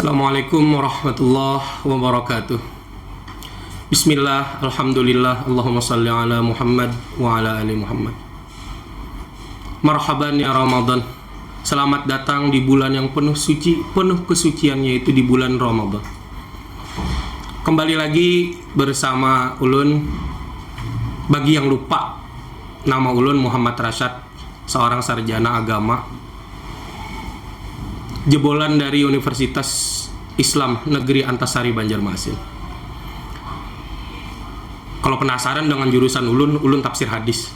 Assalamualaikum warahmatullahi wabarakatuh. Bismillah, alhamdulillah, Allahumma salli ala Muhammad wa ala ali Muhammad. Marhaban ya Ramadan. Selamat datang di bulan yang penuh suci, penuh kesucian, yaitu di bulan Ramadan. Kembali lagi bersama Ulun. Bagi yang lupa, nama Ulun Muhammad Rashad, seorang sarjana agama, jebolan dari Universitas Islam Negeri Antasari Banjarmasin. Kalau penasaran dengan jurusan Ulun tafsir hadis.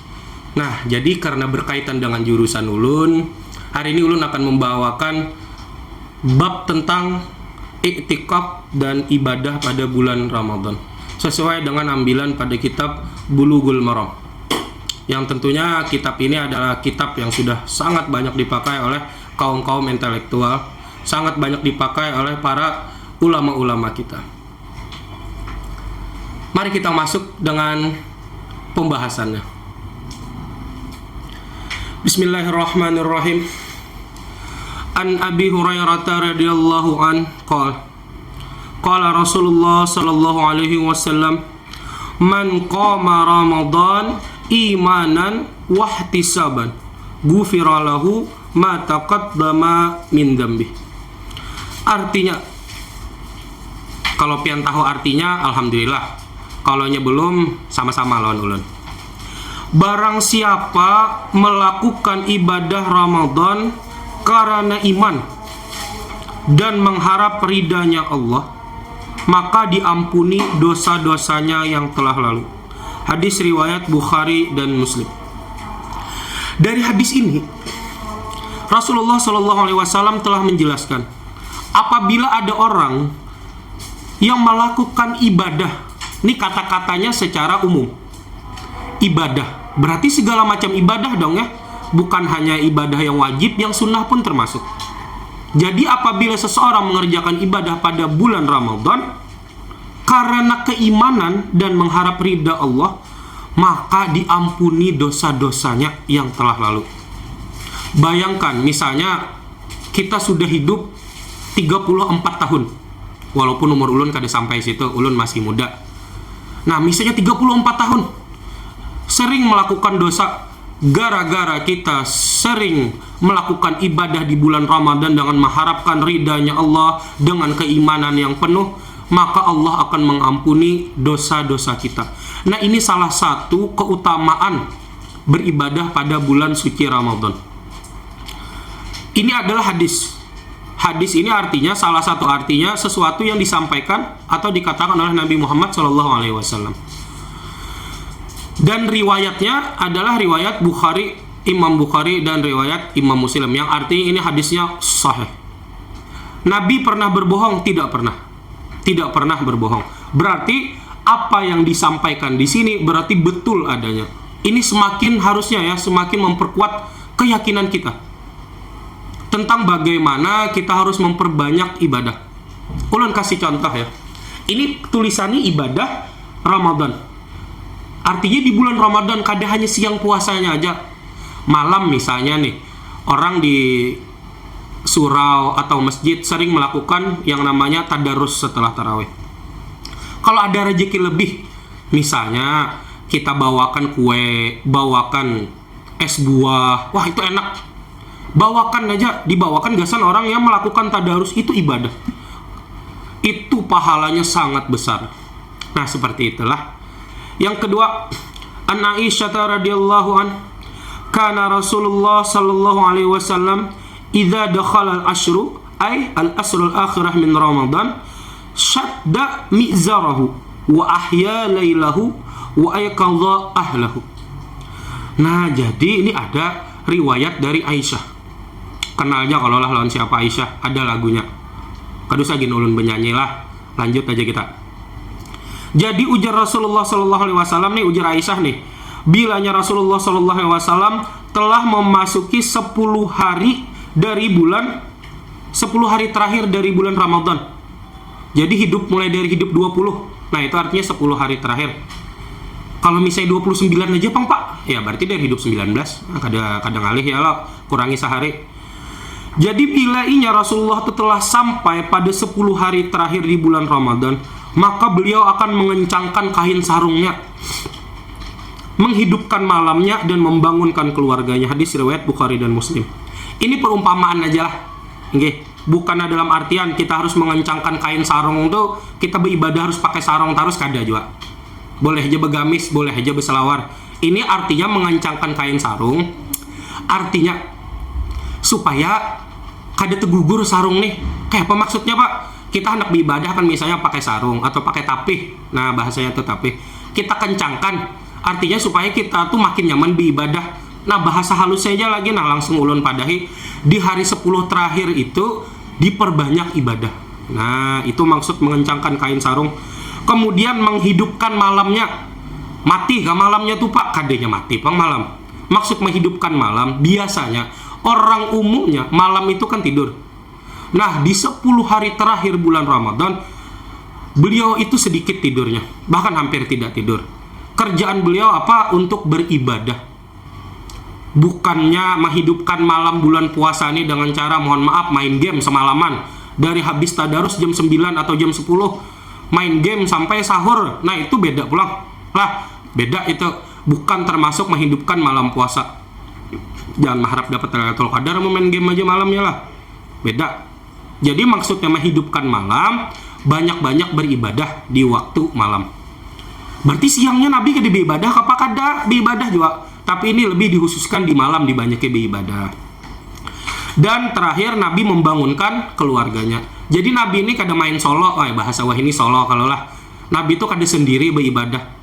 Nah, jadi karena berkaitan dengan jurusan Ulun, hari ini Ulun akan membawakan bab tentang i'tikaf dan ibadah pada bulan Ramadan, sesuai dengan ambilan pada kitab Bulughul Maram. Yang tentunya kitab ini adalah kitab yang sudah sangat banyak dipakai oleh kaum-kaum intelektual, sangat banyak dipakai oleh para ulama-ulama kita. Mari kita masuk dengan pembahasannya. Bismillahirrahmanirrahim. An Abi Hurairah radhiyallahu an qala Rasulullah sallallahu alaihi wasallam, man qama Ramadan imanan wahtisaban ghufira lahu ma taqaddama min dzambi. Artinya, kalau pian tahu artinya alhamdulillah, kalau nya belum sama-sama lawan ulun. Barang siapa melakukan ibadah Ramadan karena iman dan mengharap ridanya Allah, maka diampuni dosa-dosanya yang telah lalu. Hadis riwayat Bukhari dan Muslim. Dari hadis ini Rasulullah SAW telah menjelaskan, apabila ada orang yang melakukan ibadah, ini kata-katanya secara umum, ibadah, berarti segala macam ibadah dong ya, bukan hanya ibadah yang wajib, yang sunnah pun termasuk. Jadi apabila seseorang mengerjakan ibadah pada bulan Ramadan karena keimanan dan mengharap ridha Allah, maka diampuni dosa-dosanya yang telah lalu. Bayangkan misalnya kita sudah hidup 34 tahun. Walaupun umur ulun kada sampai situ, ulun masih muda. Nah, misalnya 34 tahun sering melakukan dosa, gara-gara kita sering melakukan ibadah di bulan Ramadan dengan mengharapkan ridhanya Allah dengan keimanan yang penuh, maka Allah akan mengampuni dosa-dosa kita. Nah, ini salah satu keutamaan beribadah pada bulan suci Ramadan. Ini adalah hadis. Hadis ini artinya, salah satu artinya, sesuatu yang disampaikan atau dikatakan oleh Nabi Muhammad SAW. Dan riwayatnya adalah riwayat Bukhari, Imam Bukhari, dan riwayat Imam Muslim, yang artinya ini hadisnya sahih. Nabi pernah berbohong? Tidak pernah. Tidak pernah berbohong. Berarti apa yang disampaikan di sini berarti betul adanya. Ini semakin harusnya ya, semakin memperkuat keyakinan kita tentang bagaimana kita harus memperbanyak ibadah. Ulun kasih contoh ya. Ini tulisannya ibadah Ramadan. Artinya di bulan Ramadan kada hanya siang puasanya aja. Malam misalnya nih, orang di surau atau masjid sering melakukan yang namanya tadarus setelah tarawih. Kalau ada rezeki lebih, misalnya kita bawakan kue, bawakan es buah, wah itu enak. Bawakan aja, dibawakan gasan orang yang melakukan tadarus, itu ibadah. Itu pahalanya sangat besar. Nah, seperti itulah. Yang kedua, An Aisyah radhiyallahu an, kana Rasulullah sallallahu alaihi wasallam idza dakhala al-ashru ay al-asr al-akhirah min Ramadan shadda mizarahu wa ahya lailahu wa ayqadha ahlahu. Nah, jadi ini ada riwayat dari Aisyah. Kenalnya kalau lah lawan siapa Aisyah, ada lagunya. Kadus agin ulun benyanyi lah. Lanjut aja kita. Jadi ujar Rasulullah SAW nih, ujar Aisyah nih, bilanya Rasulullah SAW telah memasuki 10 hari dari bulan, 10 hari terakhir dari bulan Ramadan. Jadi hidup mulai dari hidup 20. Nah, itu artinya 10 hari terakhir. Kalau misalnya 29 aja Pak, ya berarti dari hidup 19. Nah, kadang ngalih ya lo, kurangi sehari. Jadi bila inya Rasulullah itu telah sampai pada 10 hari terakhir di bulan Ramadan, maka beliau akan mengencangkan kain sarungnya, menghidupkan malamnya dan membangunkan keluarganya. Hadis riwayat Bukhari dan Muslim. Ini perumpamaan aja lah. Okay. Bukan dalam artian kita harus mengencangkan kain sarung tuh kita beribadah harus pakai sarung terus, kada juga. Boleh aja begamis, boleh aja berselawar. Ini artinya mengencangkan kain sarung, artinya supaya kada tergugur sarung nih. Kayak apa maksudnya, Pak? Kita hendak beribadah kan misalnya pakai sarung atau pakai tapih. Nah, bahasanya itu tapih. Kita kencangkan, artinya supaya kita tuh makin nyaman beribadah. Nah, bahasa halusnya aja lagi, nah langsung ulun padahi di hari 10 terakhir itu diperbanyak ibadah. Nah, itu maksud mengencangkan kain sarung. Kemudian menghidupkan malamnya. Mati gak malamnya tuh, Pak? Kadenya mati, Bang, malam. Maksud menghidupkan malam, biasanya orang umumnya malam itu kan tidur. Nah, di 10 hari terakhir bulan Ramadan, beliau itu sedikit tidurnya, bahkan hampir tidak tidur. Kerjaan beliau apa? Untuk beribadah. Bukannya menghidupkan malam bulan puasa ini dengan cara, mohon maaf, main game semalaman. Dari habis tadarus jam 9 atau jam 10, main game sampai sahur. Nah, itu beda pulang. Lah, beda itu. Bukan termasuk menghidupkan malam puasa. Jangan mengharap dapat Lailatul Qadar mau main game aja malamnya lah. Beda. Jadi maksudnya menghidupkan malam, banyak-banyak beribadah di waktu malam. Berarti siangnya Nabi kada beribadah, apa kada beribadah juga. Tapi ini lebih dikhususkan di malam, dibanyakin beribadah. Dan terakhir Nabi membangunkan keluarganya. Jadi Nabi ini kada main solo, bahasa wah ini solo kalau lah. Nabi itu kada sendiri beribadah.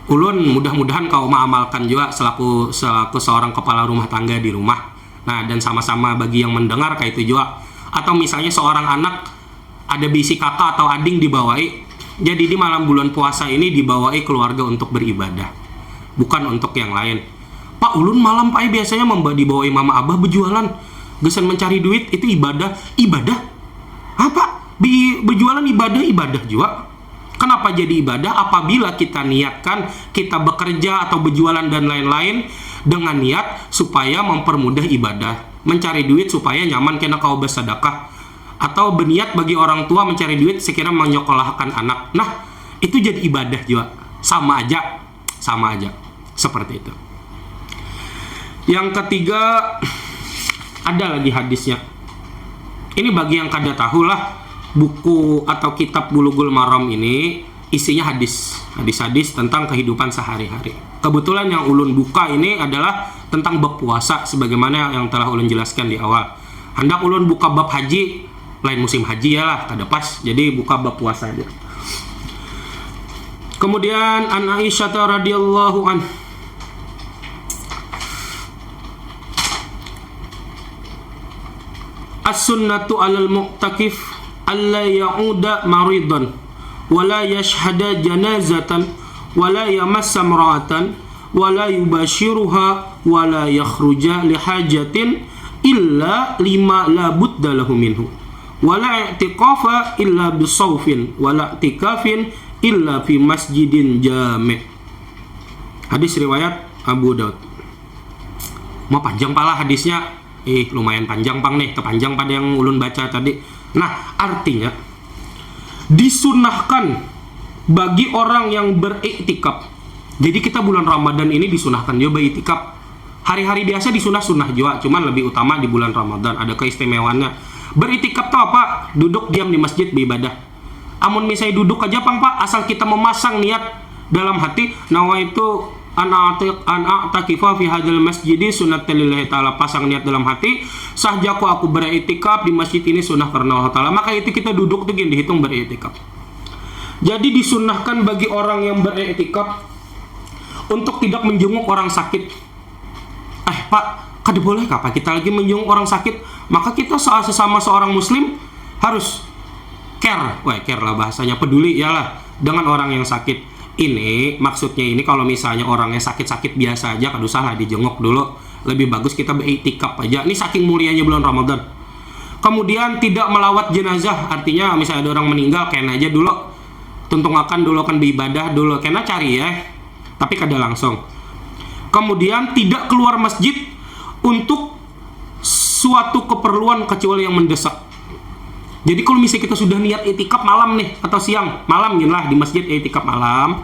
Ulun mudah-mudahan kau mengamalkan juga selaku seorang kepala rumah tangga di rumah. Nah, dan sama-sama bagi yang mendengar kayak itu juga. Atau misalnya seorang anak ada bisi kakak atau ading dibawai. Jadi di malam bulan puasa ini dibawai keluarga untuk beribadah, bukan untuk yang lain. Pak, ulun malam Pak biasanya dibawai mama abah berjualan, gesan mencari duit, itu ibadah. Ibadah? Apa? Berjualan ibadah juga. Kenapa jadi ibadah? Apabila kita niatkan kita bekerja atau berjualan dan lain-lain dengan niat supaya mempermudah ibadah, mencari duit supaya nyaman kena kau bersedekah, atau berniat bagi orang tua mencari duit sekira menyekolahkan anak. Nah, itu jadi ibadah juga. Sama aja seperti itu. Yang ketiga, ada lagi hadisnya. Ini bagi yang kada tahu lah, buku atau kitab Bulughul Maram ini isinya hadis-hadis tentang kehidupan sehari-hari. Kebetulan yang ulun buka ini adalah tentang bab puasa, sebagaimana yang telah ulun jelaskan di awal. Hendak ulun buka bab haji, lain musim haji ya lah, kada pas, jadi buka bab puasa aja. Kemudian an Aisyah radhiyallahu an, as-sunnatu 'alal mu'takif alla ya'uda maridan wala yashhada janazatan wala yamassa imra'atan wala yubashiruha wala yakhruja lihajatin illa lima la budda lahu minhu wala i'tiqafa illa bisawfin wala i'tikafin illa fi masjidin jami'. Hadis riwayat Abu Daud. Mau panjang pala hadisnya? Lumayan panjang Pang nih, kepanjang pada yang ulun baca tadi. Nah, artinya disunahkan bagi orang yang beriktikaf. Jadi kita bulan Ramadan ini disunahkan juga beriktikaf. Hari-hari biasa disunah-sunah juga, cuman lebih utama di bulan Ramadan, ada keistimewaannya. Beriktikaf itu apa? Duduk diam di masjid beribadah. Amun misalnya duduk aja Pang Pak, asal kita memasang niat dalam hati, nawaitu an a'takifa fi hadzal masjidi sunnatan lillahi ta'ala, pasang niat dalam hati, sahjaku aku beriktikaf di masjid ini sunnah karena Allah Ta'ala, maka itu kita duduk tuh dihitung beriktikaf. Jadi disunahkan bagi orang yang beriktikaf untuk tidak menjenguk orang sakit. Pak, kada boleh apa kita lagi menjenguk orang sakit, maka kita sesama seorang muslim harus care lah bahasanya, peduli yalah dengan orang yang sakit. Ini maksudnya ini kalau misalnya orangnya sakit-sakit biasa aja, kada usah lah dijenguk dulu. Lebih bagus kita beriktikaf aja. Ini saking mulianya bulan Ramadan. Kemudian tidak melawat jenazah, artinya misalnya ada orang meninggal, kena aja dulu. Tuntung akan dulu, kan beribadah dulu, kena cari ya. Tapi kada langsung. Kemudian tidak keluar masjid untuk suatu keperluan kecuali yang mendesak. Jadi kalau misalnya kita sudah niat itikaf malam nih atau siang, malam gini lah di masjid itikaf malam,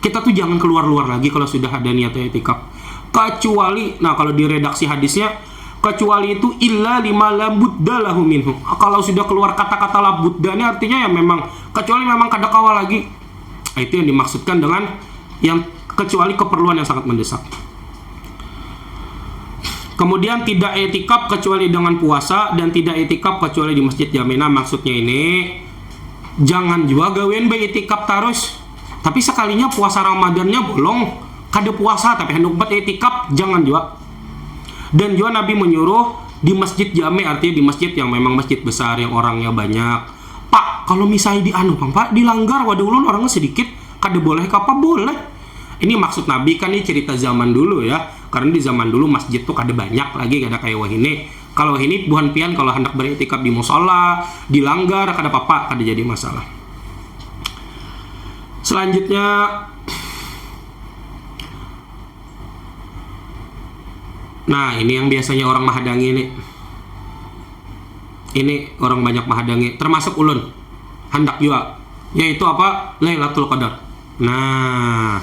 kita tuh jangan keluar-luar lagi kalau sudah ada niat itikaf. Kecuali, nah kalau di redaksi hadisnya, kecuali itu illa lima la budda lahu minhu. Kalau sudah keluar kata-kata la budda ini artinya ya memang kecuali memang kada kawal lagi. Nah, itu yang dimaksudkan dengan yang kecuali keperluan yang sangat mendesak. Kemudian tidak etikaf kecuali dengan puasa dan tidak etikaf kecuali di masjid jami. Nah, maksudnya ini jangan juga gawean be etikaf terus. Tapi sekalinya puasa Ramadannya bolong, kada puasa tapi hendak buat etikaf, jangan juga. Dan juga Nabi menyuruh di masjid jami, artinya di masjid yang memang masjid besar yang orangnya banyak. Pak, kalau misalnya di Pak dilanggar wadah ulun orangnya sedikit, kada boleh apa boleh. Ini maksud Nabi kan, ini cerita zaman dulu ya. Karena di zaman dulu masjid tuh kada banyak lagi, kada kayak wahini. Kalau ini buhan pian kalau hendak beriktikaf di musola, dilanggar kada apa-apa, kada jadi masalah. Selanjutnya nah, ini yang biasanya orang mahadangi nih. Ini orang banyak mahadangi, termasuk ulun. Hendak juga, yaitu apa? Lailatul Qadar. Nah,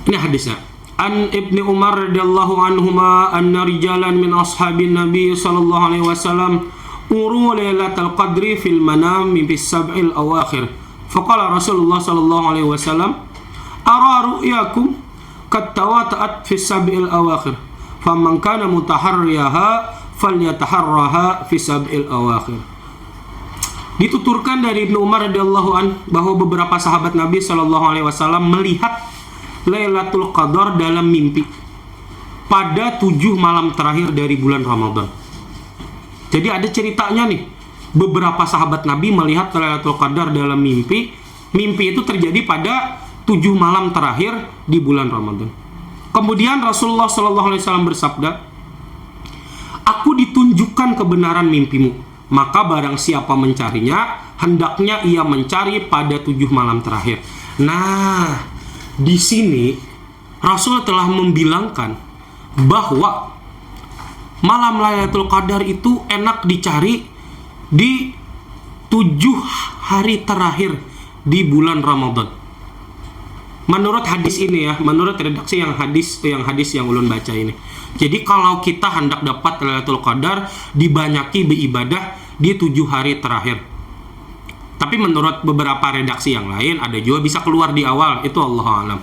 ini hadisnya. An Ibnu Umar radhiyallahu anhuma anna rijalan min ashabin Nabi sallallahu alaihi wasallam uru lailatul qadri fil manam min bis sab'il awakhir. Faqala Rasulullah sallallahu alaihi wasallam ara ru'yakum qad tawata'at fis sab'il awakhir. Faman kana mutaharriyaha falyataharraha fis sab'il awakhir. Dituturkan dari Ibnu Umar radhiyallahu an bahwa beberapa sahabat Nabi sallallahu alaihi wasallam melihat Lailatul Qadar dalam mimpi pada 7 malam terakhir dari bulan Ramadan. Jadi ada ceritanya nih, beberapa sahabat Nabi melihat Lailatul Qadar dalam mimpi. Mimpi itu terjadi pada 7 malam terakhir di bulan Ramadan. Kemudian Rasulullah SAW bersabda, aku ditunjukkan kebenaran mimpimu, maka barang siapa mencarinya, hendaknya ia mencari pada 7 malam terakhir. Nah, di sini Rasul telah membilangkan bahwa malam Lailatul Qadar itu enak dicari di 7 hari terakhir di bulan Ramadan. Menurut hadis ini ya, menurut redaksi yang hadis yang ulun baca ini. Jadi kalau kita hendak dapat Lailatul Qadar, dibanyaki beribadah di 7 hari terakhir. Tapi menurut beberapa redaksi yang lain, ada juga bisa keluar di awal, itu Allah alam.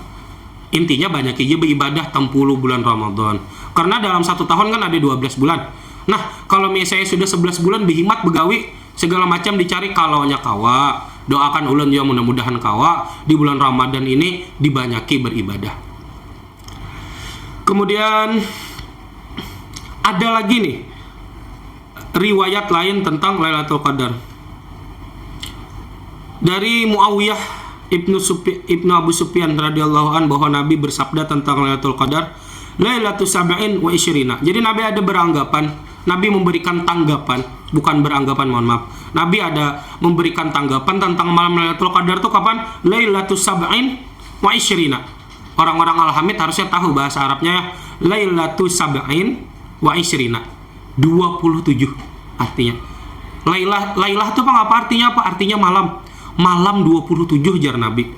Intinya banyak aja beribadah 60 bulan Ramadan. Karena dalam 1 tahun kan ada 12 bulan. Nah, kalau misalnya sudah 11 bulan berhimat begawi, segala macam dicari kalaunya kawa. Doakan ulun ya mudah-mudahan kawa di bulan Ramadan ini dibanyaki beribadah. Kemudian ada lagi nih riwayat lain tentang Lailatul Qadar. Dari Muawiyah Ibnu Abu Sufyan radhiyallahu an bahwa Nabi bersabda tentang Lailatul Qadar, Lailatul Sab'in wa Isyrina. Jadi Nabi ada beranggapan, Nabi memberikan tanggapan, bukan beranggapan, mohon maaf. Nabi ada memberikan tanggapan tentang malam Lailatul Qadar itu kapan? Lailatul Sab'in wa Isyrina. Orang-orang Al-Hamid harusnya tahu bahasa Arabnya, Lailatul Sab'in wa Isyrina. 27 artinya. Lailah itu apa artinya? Apa artinya malam? Malam 27 jar Nabi.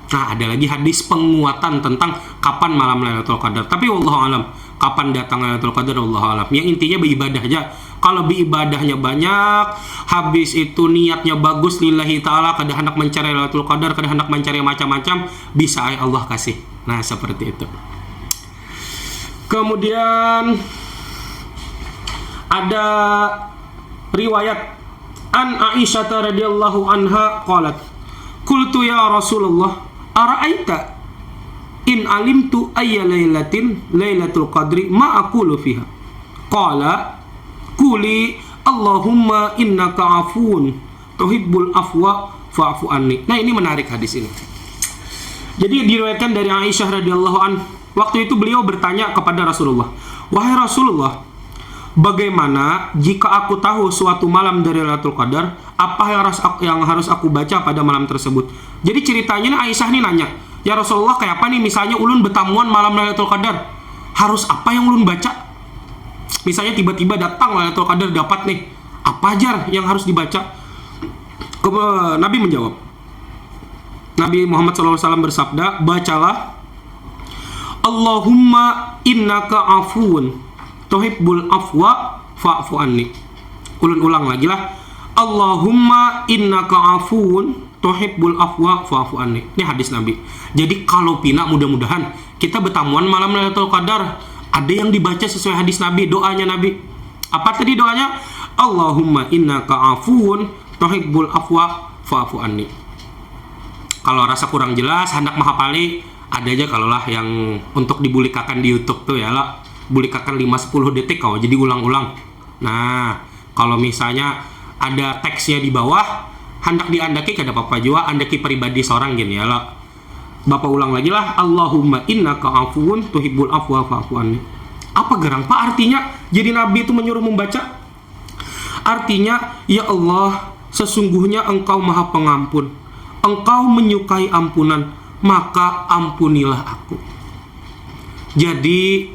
Nah, ada lagi hadis penguatan tentang kapan malam Lailatul Qadar. Tapi wallahu alam, kapan datang Lailatul Qadar wallahu alam. Yang intinya beribadah aja. Kalau beribadahnya banyak, habis itu niatnya bagus lillahi taala, kada hendak mencari Lailatul Qadar, kada hendak mencari macam-macam, bisa Allah kasih. Nah, seperti itu. Kemudian ada riwayat An Aisyah radhiyallahu anha qalat, qultu ya Rasulullah, ara'aita in alimtu ayya lailatin lailatul qadri ma aqulu fiha. Qala quli Allahumma innaka afuun tuhibbul afwa fa'fu anni. Nah, ini menarik hadis ini. Jadi diriwayatkan dari Aisyah radhiyallahu an, waktu itu beliau bertanya kepada Rasulullah, wahai Rasulullah, bagaimana jika aku tahu suatu malam dari Lailatul Qadar, apa yang harus aku baca pada malam tersebut? Jadi ceritanya Aisyah nih nanya, ya Rasulullah, kayak apa nih misalnya ulun betamuan malam Lailatul Qadar, harus apa yang ulun baca? Misalnya tiba-tiba datang Lailatul Qadar, dapat nih, apa aja yang harus dibaca? Nabi menjawab. Nabi Muhammad SAW bersabda, bacalah Allahumma innaka afuun tuhibbul afwa fa'fu anni. Ulang lagi lah. Allahumma innaka afuun tuhibbul afwa fa'fu anni. Ini hadis Nabi. Jadi kalau pina mudah-mudahan kita bertamuan malam Lailatul Qadar, ada yang dibaca sesuai hadis Nabi, doanya Nabi. Apa tadi doanya? Allahumma innaka afuun tuhibbul afwa fa'fu anni. Kalau rasa kurang jelas, hendak mahapali, ada aja kalau lah yang untuk dibulikakan di YouTube tuh ya lah, bulikakan 5-10 detik kau jadi ulang-ulang. Nah, kalau misalnya ada teksnya di bawah, hendak diandaki kada apa-apa juga, andaki pribadi seorang gini ya lah. Bapak ulang lagi lah, Allahumma innaka afuun tuhibbul afwa fa'fu anni. Apa gerang Pak artinya? Jadi Nabi itu menyuruh membaca. Artinya, ya Allah, sesungguhnya Engkau Maha Pengampun. Engkau menyukai ampunan, maka ampunilah aku. Jadi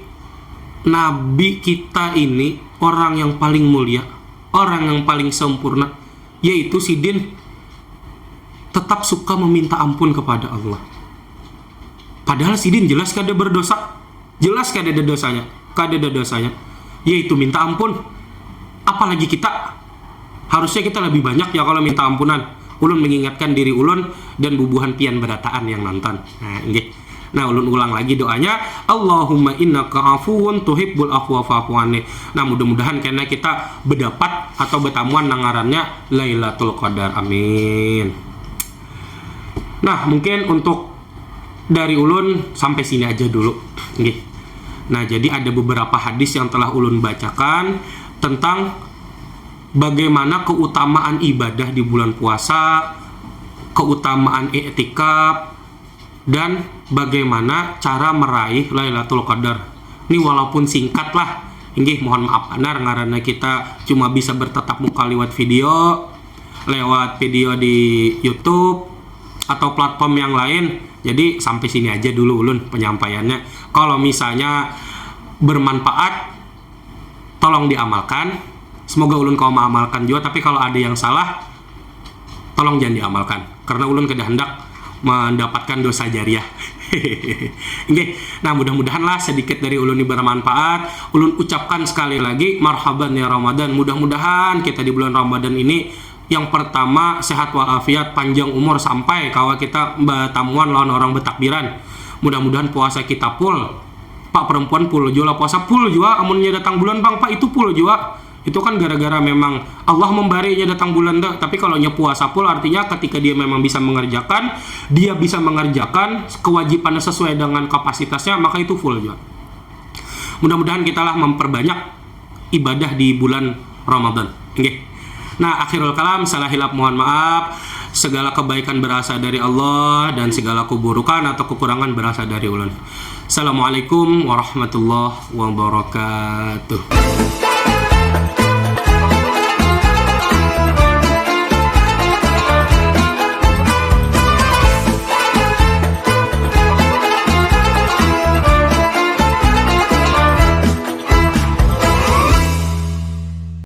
Nabi kita ini orang yang paling mulia, orang yang paling sempurna, yaitu Sidin tetap suka meminta ampun kepada Allah. Padahal Sidin jelas kada berdosa, jelas kada ada dosanya, yaitu minta ampun. Apalagi kita, harusnya kita lebih banyak ya kalau minta ampunan. Ulun mengingatkan diri ulun dan bubuhan pian berataan yang nonton. Nah, ulun ulang lagi doanya, Allahumma innaka afuun tuhibbul afwa fa'fu anni. Nah, mudah-mudahan karena kita berdapat atau bertamuan nangarannya Lailatul Qadar. Amin. Nah, mungkin untuk dari ulun sampai sini aja dulu. Nah, jadi ada beberapa hadis yang telah ulun bacakan tentang bagaimana keutamaan ibadah di bulan puasa, keutamaan i'tikaf, dan bagaimana cara meraih Lailatul Qadar. Ini walaupun singkat lah, ini mohon maaf anar karena kita cuma bisa bertatap muka lewat video di YouTube atau platform yang lain. Jadi sampai sini aja dulu ulun penyampaiannya. Kalau misalnya bermanfaat, tolong diamalkan. Semoga ulun kau mengamalkan juga, tapi kalau ada yang salah, tolong jangan diamalkan. Karena ulun kada hendak mendapatkan dosa jariah. Nah, mudah-mudahan lah sedikit dari ulun ini bermanfaat. Ulun ucapkan sekali lagi, marhaban ya Ramadan. Mudah-mudahan kita di bulan Ramadan ini, yang pertama sehat walafiat, panjang umur sampai kalau kita bertamuan lawan orang bertakbiran. Mudah-mudahan puasa kita full. Pak perempuan full juga, puasa full juga. Amunnya datang bulan bang, Pak itu full juga. Itu kan gara-gara memang Allah membarinya datang bulan dah. Tapi kalau puasa full artinya ketika dia memang bisa mengerjakan kewajibannya sesuai dengan kapasitasnya, maka itu full juga. Mudah-mudahan kita lah memperbanyak ibadah di bulan Ramadan. Nah, akhirul kalam, salah hilap mohon maaf. Segala kebaikan berasal dari Allah dan segala keburukan atau kekurangan berasal dari ulun. Assalamualaikum warahmatullahi wabarakatuh.